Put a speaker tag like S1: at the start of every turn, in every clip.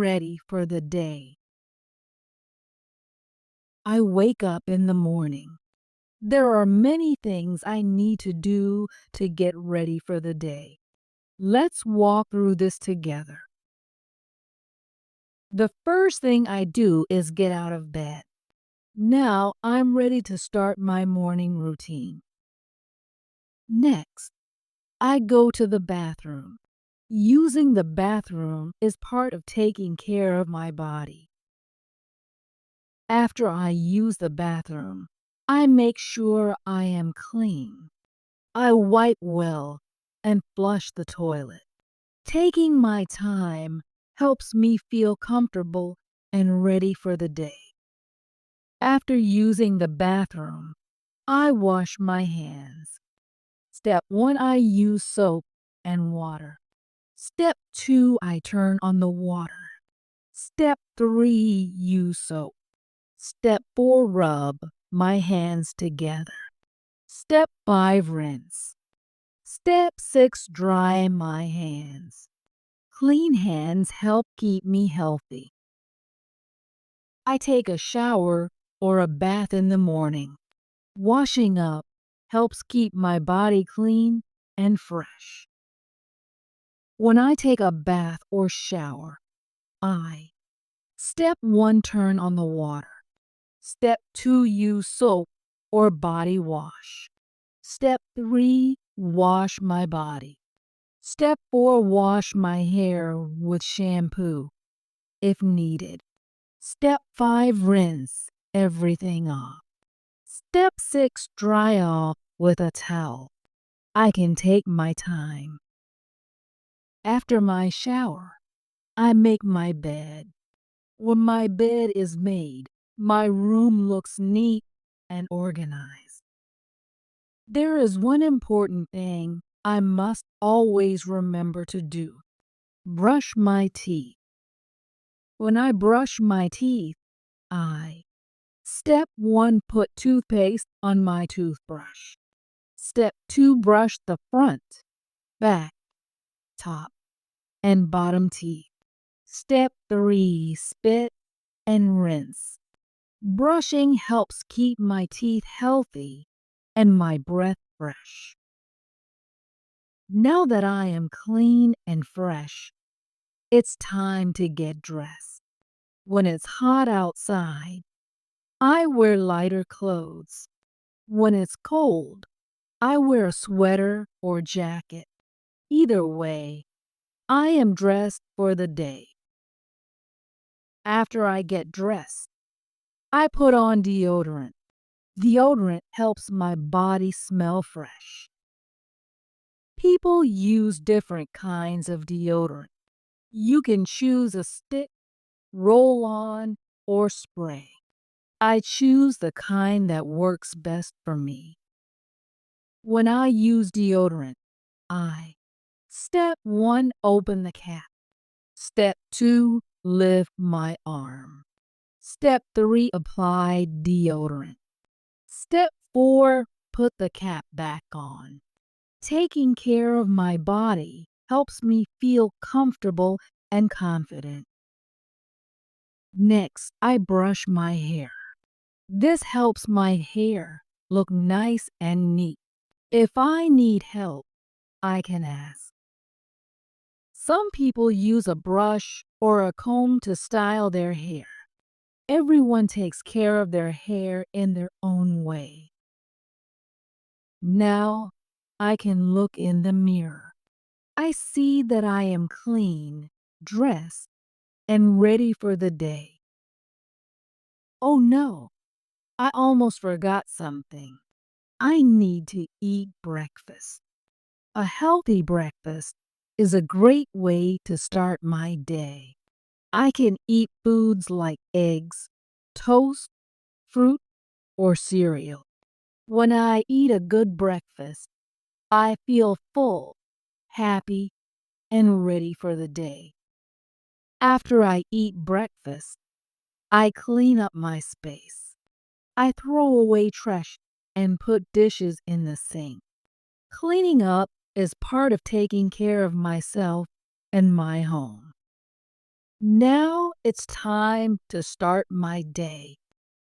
S1: ready for the day. I wake up in the morning. There are many things I need to do to get ready for the day. Let's walk through this together. The first thing I do is get out of bed. Now I'm ready to start my morning routine. Next, I go to the bathroom. Using the bathroom is part of taking care of my body. After I use the bathroom, I make sure I am clean. I wipe well and flush the toilet. Taking my time helps me feel comfortable and ready for the day. After using the bathroom, I wash my hands. Step 1, I use soap and water. Step 2, I turn on the water. Step 3, use soap. Step 4, rub my hands together. Step 5, rinse. Step 6, dry my hands. Clean hands help keep me healthy. I take a shower or a bath in the morning. Washing up helps keep my body clean and fresh. When I take a bath or shower, Step 1, turn on the water. Step 2, use soap or body wash. Step 3, wash my body. Step 4, wash my hair with shampoo if needed. Step 5, rinse everything off. Step 6, dry off with a towel. I can take my time. After my shower, I make my bed. When my bed is made, my room looks neat and organized. There is one important thing I must always remember to do: brush my teeth. When I brush my teeth, Step 1, put toothpaste on my toothbrush. Step 2, brush the front, back, top, and bottom teeth. Step 3, spit and rinse. Brushing helps keep my teeth healthy and my breath fresh. Now that I am clean and fresh, it's time to get dressed. When it's hot outside, I wear lighter clothes. When it's cold, I wear a sweater or jacket. Either way, I am dressed for the day. After I get dressed, I put on deodorant. Deodorant helps my body smell fresh. People use different kinds of deodorant. You can choose a stick, roll-on, or spray. I choose the kind that works best for me. When I use deodorant, Step 1, open the cap. Step 2, lift my arm. Step 3, apply deodorant. Step 4, put the cap back on. Taking care of my body helps me feel comfortable and confident. Next, I brush my hair. This helps my hair look nice and neat. If I need help, I can ask. Some people use a brush or a comb to style their hair. Everyone takes care of their hair in their own way. Now I can look in the mirror. I see that I am clean, dressed, and ready for the day. Oh no, I almost forgot something. I need to eat breakfast. A healthy breakfast is a great way to start my day. I can eat foods like eggs, toast, fruit, or cereal. When I eat a good breakfast, I feel full, happy, and ready for the day. After I eat breakfast, I clean up my space. I throw away trash and put dishes in the sink. Cleaning up is part of taking care of myself and my home. Now it's time to start my day.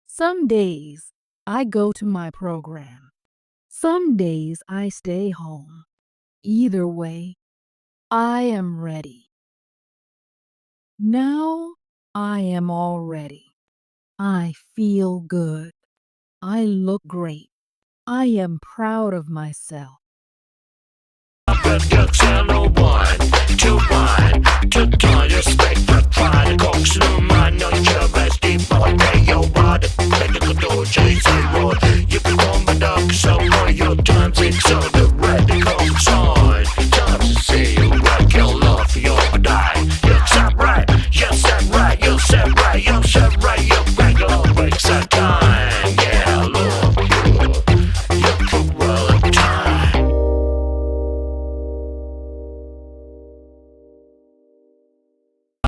S1: Some days I go to my program. Some days I stay home. Either way, I am ready. Now I am all ready. I feel good. I look great. I am proud of myself.
S2: Good channel 1, 2, 1 To ta respekt för att vara koks. Nu man och kör bäst i vårt